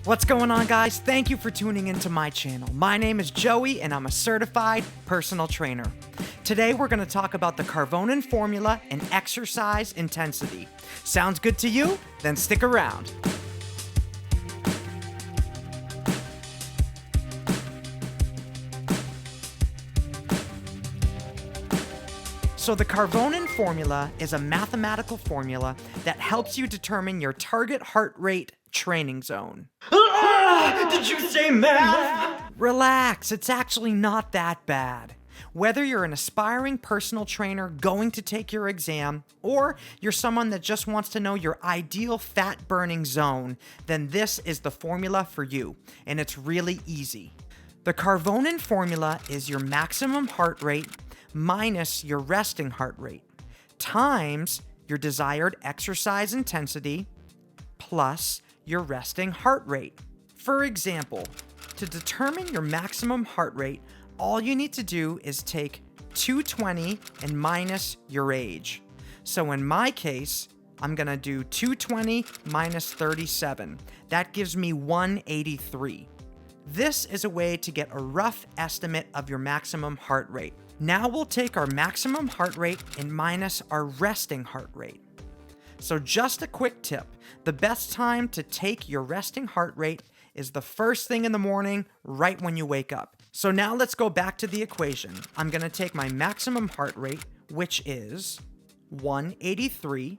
What's going on, guys? Thank you for tuning into my channel. My name is Joey and I'm a certified personal trainer. Today we're going to talk about the Karvonen Formula and exercise intensity. Sounds good to you? Then stick around. So the Karvonen Formula is a mathematical formula that helps you determine your target heart rate training zone. Did you say math? Relax, it's actually not that bad. Whether you're an aspiring personal trainer going to take your exam, or you're someone that just wants to know your ideal fat burning zone, then this is the formula for you, and it's really easy. The Karvonen Formula is your maximum heart rate minus your resting heart rate times your desired exercise intensity plus your resting heart rate. For example, to determine your maximum heart rate, all you need to do is take 220 and minus your age. So in my case, I'm gonna do 220 minus 37. That gives me 183. This is a way to get a rough estimate of your maximum heart rate. Now we'll take our maximum heart rate and minus our resting heart rate. So just a quick tip, the best time to take your resting heart rate is the first thing in the morning, right when you wake up. So now let's go back to the equation. I'm gonna take my maximum heart rate, which is 183,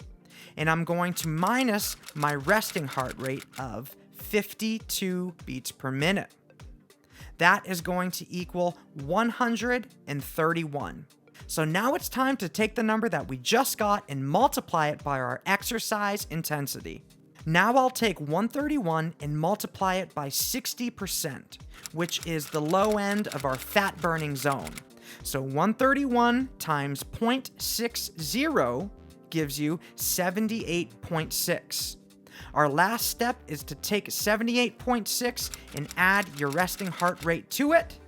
and I'm going to minus my resting heart rate of 52 beats per minute. That is going to equal 131. So now it's time to take the number that we just got and multiply it by our exercise intensity. Now I'll take 131 and multiply it by 60%, which is the low end of our fat burning zone. So 131 times 0.60 gives you 78.6. Our last step is to take 78.6 and add your resting heart rate to it,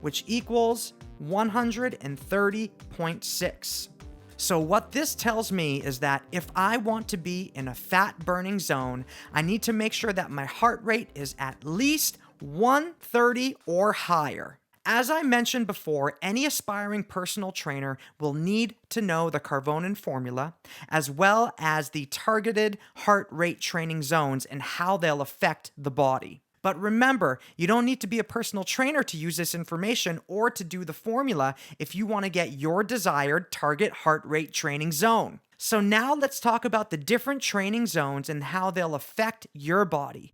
which equals 130.6. So what this tells me is that if I want to be in a fat burning zone, I need to make sure that my heart rate is at least 130 or higher. As I mentioned before, any aspiring personal trainer will need to know the Karvonen Formula, as well as the targeted heart rate training zones and how they'll affect the body. But remember, you don't need to be a personal trainer to use this information or to do the formula if you want to get your desired target heart rate training zone. So now let's talk about the different training zones and how they'll affect your body.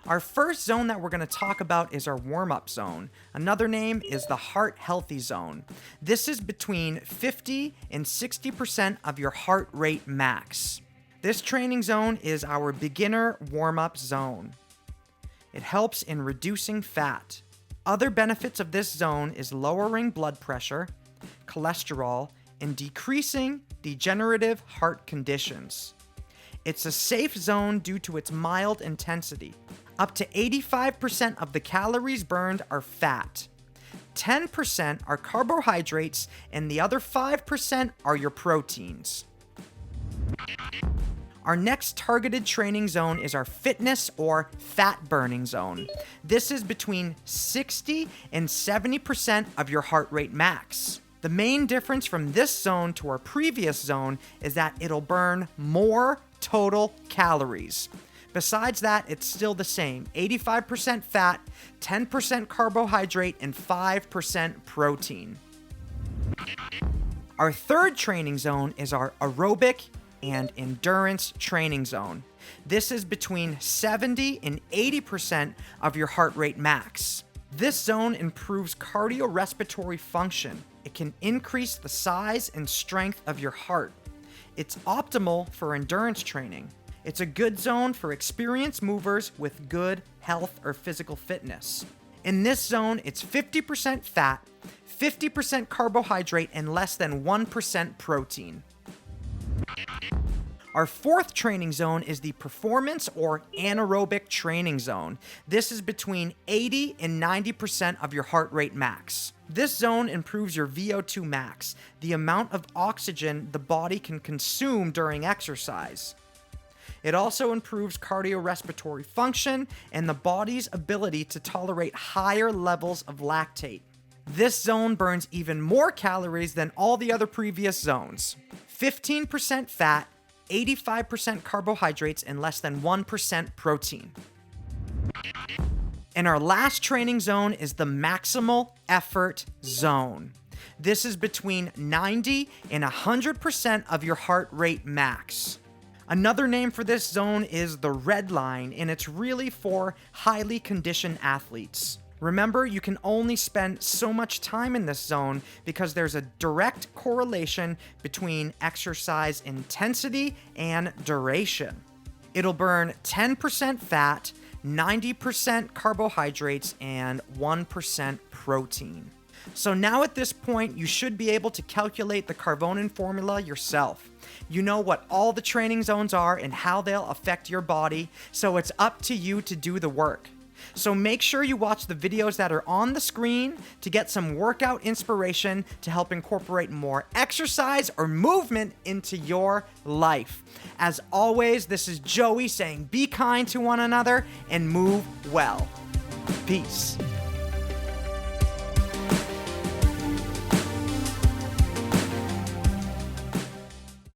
Our first zone that we're going to talk about is our warm-up zone. Another name is the heart healthy zone. This is between 50 and 60% of your heart rate max. This training zone is our beginner warm-up zone. It helps in reducing fat. Other benefits of this zone is lowering blood pressure, cholesterol, and decreasing degenerative heart conditions. It's a safe zone due to its mild intensity. Up to 85% of the calories burned are fat. 10% are carbohydrates, and the other 5% are your proteins. Our next targeted training zone is our fitness or fat burning zone. This is between 60 and 70% of your heart rate max. The main difference from this zone to our previous zone is that it'll burn more total calories. Besides that, it's still the same, 85% fat, 10% carbohydrate, and 5% protein. Our third training zone is our aerobic and endurance training zone. This is between 70 and 80% of your heart rate max. This zone improves cardiorespiratory function. It can increase the size and strength of your heart. It's optimal for endurance training. It's a good zone for experienced movers with good health or physical fitness. In this zone, it's 50% fat, 50% carbohydrate, and less than 1% protein. Our fourth training zone is the performance or anaerobic training zone. This is between 80 and 90% of your heart rate max. This zone improves your VO2 max, the amount of oxygen the body can consume during exercise. It also improves cardiorespiratory function and the body's ability to tolerate higher levels of lactate. This zone burns even more calories than all the other previous zones. 15% fat, 85% carbohydrates, and less than 1% protein. And our last training zone is the maximal effort zone. This is between 90 and 100% of your heart rate max. Another name for this zone is the red line, and it's really for highly conditioned athletes. Remember, you can only spend so much time in this zone because there's a direct correlation between exercise intensity and duration. It'll burn 10% fat, 90% carbohydrates, and 1% protein. So now at this point, you should be able to calculate the Karvonen formula yourself. You know what all the training zones are and how they'll affect your body, so it's up to you to do the work. So make sure you watch the videos that are on the screen to get some workout inspiration to help incorporate more exercise or movement into your life. As always, this is Joey saying be kind to one another and move well. Peace.